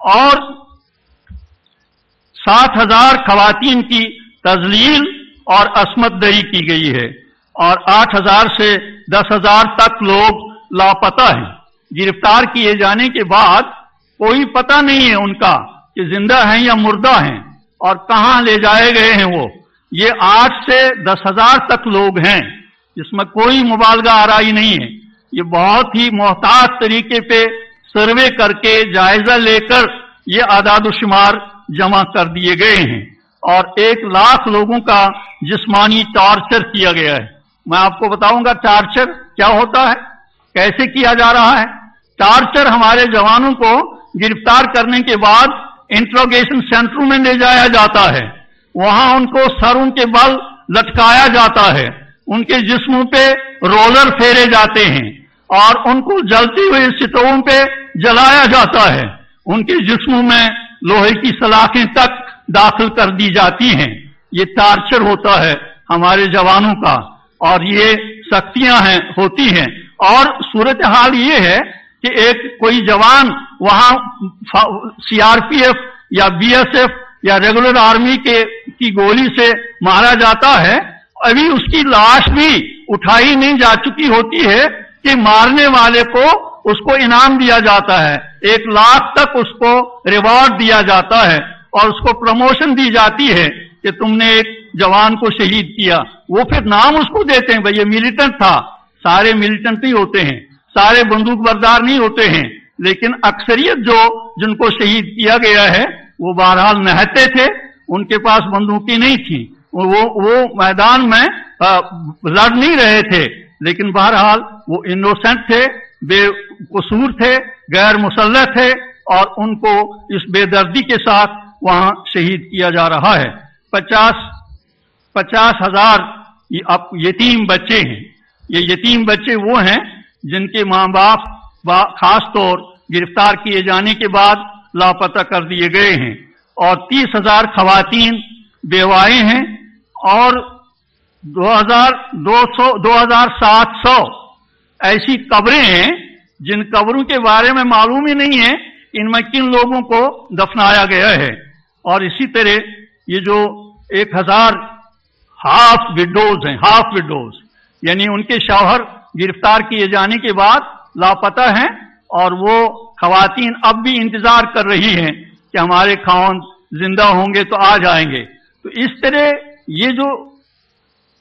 और 7,000 खवातीन की तजलील और असमत दरी की गई है और 8,000 से 10,000 तक लोग लापता हैं। गिरफ्तार किए जाने के बाद कोई पता नहीं है उनका कि जिंदा हैं या मुर्दा हैं और कहां ले जाए गए हैं वो। ये 8 से 10,000 तक लोग हैं, इसमें कोई मुबालगा आराई नहीं है। ये बहुत ही मोहतात तरीके पे सर्वे करके जायजा लेकर ये आदाद-ओ-शुमार जमा कर दिए गए हैं और 1 लाख लोगों का जिस्मानी टॉर्चर किया गया है। मैं आपको बताऊंगा टॉर्चर क्या होता है, कैसे किया जा रहा है। टॉर्चर हमारे जवानों को गिरफ्तार करने के बाद इंट्रोगेशन सेंटर में ले जाया जाता है, वहां उनको सरों के बल लटकाया जाता है, उनके जिस्मों पे रोलर फेरे जाते हैं और उनको जलती हुई सितों पे जलाया जाता है, उनके जिस्मों में लोहे की सलाखें तक दाखिल कर दी जाती हैं। ये टार्चर होता है हमारे जवानों का और ये सख्तियां होती हैं। और सूरत हाल ये है कि एक कोई जवान वहां सीआरपीएफ या बीएसएफ या रेगुलर आर्मी की गोली से मारा जाता है, अभी उसकी लाश भी उठाई नहीं जा चुकी होती है कि मारने वाले को उसको इनाम दिया जाता है, 1 लाख तक उसको रिवॉर्ड दिया जाता है और उसको प्रमोशन दी जाती है कि तुमने एक जवान को शहीद किया। वो फिर नाम उसको देते हैं, भाई ये मिलिटेंट था। सारे मिलिटेंट नहीं होते हैं, सारे बंदूक बरदार नहीं होते हैं, लेकिन अक्सरियत जिनको शहीद किया गया है वो बहरहाल निहत्ते थे, उनके पास बंदूकें नहीं थी, वो मैदान में लड़ नहीं रहे थे, लेकिन बहरहाल वो इनोसेंट थे, बेकसूर थे, गैर मुसल्लह थे और उनको इस बेदर्दी के साथ वहां शहीद किया जा रहा है। 50,000 यतीम बच्चे हैं। ये यतीम बच्चे वो हैं जिनके माँ बाप खास तौर गिरफ्तार किए जाने के बाद लापता कर दिए गए हैं और 30,000 खवातीन बेवाएं हैं और 2,700 ऐसी कब्रें हैं जिन कब्रों के बारे में मालूम ही नहीं है इनमें किन लोगों को दफनाया गया है। और इसी तरह ये जो 1,000 हाफ विडोज हैं, हाफ विडोज यानी उनके शौहर गिरफ्तार किए जाने के बाद लापता हैं और वो खवातीन अब भी इंतजार कर रही हैं कि हमारे खाउंद जिंदा होंगे तो आ जाएंगे। तो इस तरह ये जो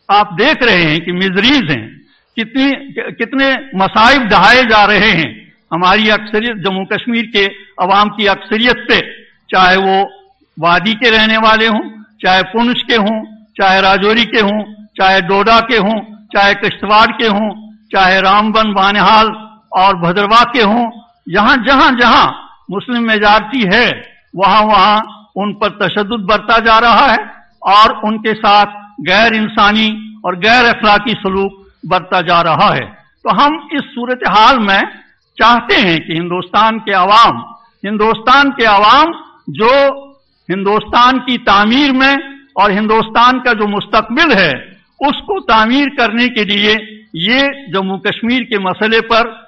आप देख रहे हैं कि मिजरीज हैं, कितने मसाइब ढहाए जा रहे हैं हमारी अक्सरियत, जम्मू कश्मीर के अवाम की अक्सरियत पे, चाहे वो वादी के रहने वाले हों, चाहे पुंछ के हों, चाहे राजौरी के हों, चाहे डोडा के हों, चाहे किश्तवाड़ के हों, चाहे रामबन, बानिहाल और भद्रवाह के हों। जहां मुस्लिम मेजॉरिटी है वहां उन पर तशद्दुद बरता जा रहा है और उनके साथ गैर इंसानी और गैर अखलाकी सलूक बरता जा रहा है। तो हम इस सूरत हाल में चाहते हैं कि हिंदुस्तान के अवाम जो हिंदुस्तान की तामीर में और हिंदुस्तान का जो मुस्तकबिल है उसको तामीर करने के लिए ये जम्मू कश्मीर के मसले पर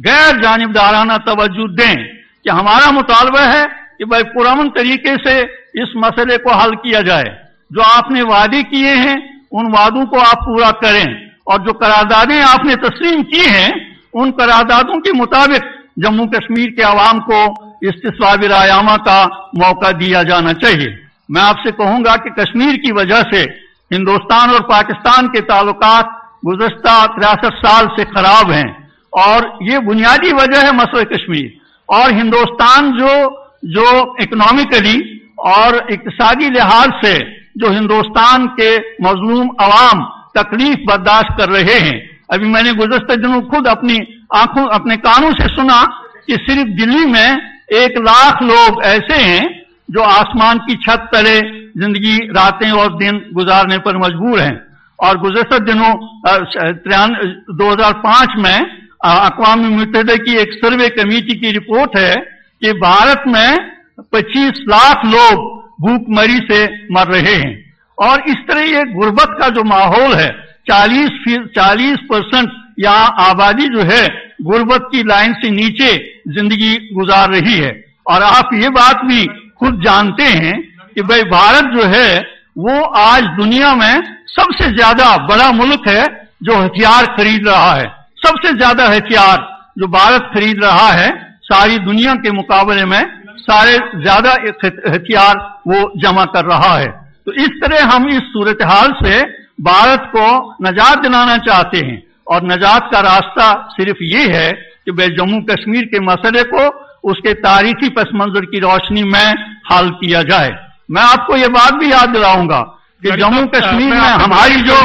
गैर जानिबदाराना तवज्जो दें कि हमारा मुतालबा है कि भाई पुरअमन तरीके से इस मसले को हल किया जाए। जो आपने वादे किए हैं उन वादों को आप पूरा करें और जो करारदादें आपने तस्लीम की हैं उन करारदादों के मुताबिक जम्मू कश्मीर के अवाम को इस्तिस्लाब रायामा का मौका दिया जाना चाहिए। मैं आपसे कहूंगा कि कश्मीर की वजह से हिंदुस्तान और पाकिस्तान के ताल्लुकात गुज़श्ता 63 साल से खराब हैं और ये बुनियादी वजह है मसले कश्मीर। और हिंदुस्तान जो इकोनॉमिकली और इक्तिसादी लिहाज से जो हिंदुस्तान के मजलूम अवाम तकलीफ बर्दाश्त कर रहे हैं, अभी मैंने गुज़श्ता दिनों खुद अपने कानों से सुना कि सिर्फ दिल्ली में 1 लाख लोग ऐसे हैं जो आसमान की छत तले जिंदगी रातें और दिन गुजारने पर मजबूर हैं। और गुज़श्ता दिनों 2005 में अक़वाम मुत्तहिदा की एक सर्वे कमेटी की रिपोर्ट है कि भारत में 25 लाख लोग भूखमरी से मर रहे हैं। और इस तरह ये गुर्बत का जो माहौल है, 40% यहाँ आबादी जो है गुर्बत की लाइन से नीचे जिंदगी गुजार रही है। और आप ये बात भी खुद जानते हैं कि भाई भारत जो है वो आज दुनिया में सबसे ज्यादा बड़ा मुल्क है जो हथियार खरीद रहा है। सबसे ज्यादा हथियार जो भारत खरीद रहा है सारी दुनिया के मुकाबले में सारे ज्यादा हथियार वो जमा कर रहा है। तो इस तरह हम इस सूरत हाल से भारत को निजात दिलाना चाहते हैं और निजात का रास्ता सिर्फ ये है कि भाई जम्मू कश्मीर के मसले को उसके तारीखी पस मंजर की रोशनी में हल किया जाए। मैं आपको ये बात भी याद दिलाऊंगा कि जम्मू कश्मीर में हमारी जो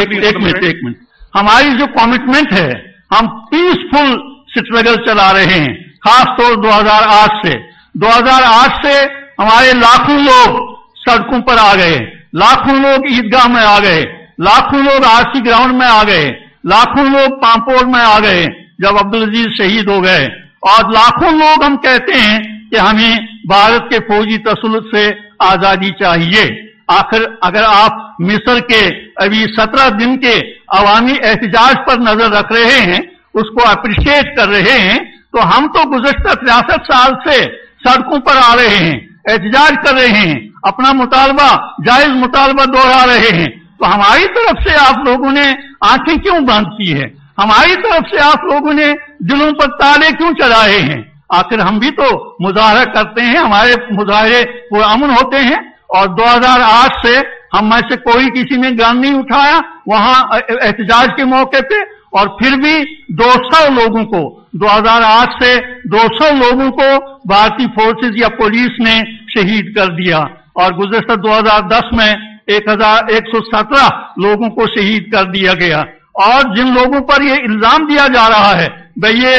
एक मिनट हमारी जो कमिटमेंट है, हम पीसफुल स्ट्रगल चला रहे हैं, खास तौर 2008 से हमारे लाखों लोग सड़कों पर आ गए, लाखों लोग ईदगाह में आ गए, लाखों लोग आरसी ग्राउंड में आ गए, लाखों लोग पांपोर में आ गए जब अब्दुल अजीज शहीद हो गए, और लाखों लोग हम कहते हैं कि हमें भारत के फौजी तसल्लुत से आजादी चाहिए। आखिर अगर आप मिस्र के अभी 17 दिन के अवामी एहतजाज पर नजर रख रहे हैं, उसको अप्रिशिएट कर रहे हैं, तो हम तो गुज़श्ता 63 साल से सड़कों पर आ रहे हैं, एहतजाज कर रहे हैं, अपना मुतालबा जायज मुतालबा दोहरा रहे हैं। तो हमारी तरफ से आप लोगों ने आंखें क्यों बंद की है? हमारी तरफ से आप लोगों ने दिलों पर ताले क्यों चढ़ाए हैं? आखिर हम भी तो मुजाहरा करते हैं, हमारे मुजाहरे पुरअमन होते हैं, और 2008 से हम में से कोई किसी ने गन नहीं उठाया वहां एहतजाज के मौके पे, और फिर भी 200 लोगों को 2008 से 200 लोगों को भारतीय फोर्सेज या पुलिस ने शहीद कर दिया, और गुज़श्ता 2010 में 1117 लोगों को शहीद कर दिया गया। और जिन लोगों पर ये इल्जाम दिया जा रहा है भाई ये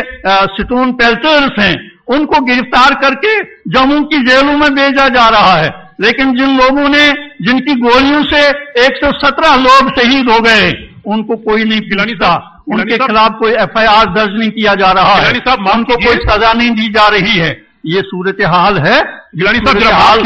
स्टोन पेल्टर्स हैं, उनको गिरफ्तार करके जम्मू की जेलों में भेजा जा रहा है, लेकिन जिन लोगों ने जिनकी गोलियों से 117 लोग शहीद हो गए उनको कोई नहीं पूछता, उनके खिलाफ कोई FIR दर्ज नहीं किया जा रहा है, उनको कोई सजा नहीं दी जा रही है। ये सूरत हाल है, हाल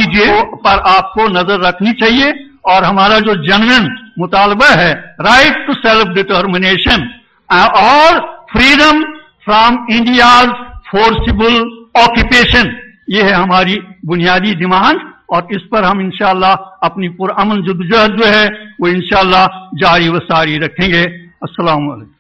पर आपको नजर रखनी चाहिए। और हमारा जो जेन्युइन मुतालबा है राइट टू सेल्फ डिटर्मिनेशन और freedom from India's forcible occupation, ये है हमारी बुनियादी डिमांड, और इस पर हम इंशाअल्लाह अपनी पुरअमन जद्दोजहद जो है वो इंशाअल्लाह जारी व सारी रखेंगे। अस्सलाम वालेकुम।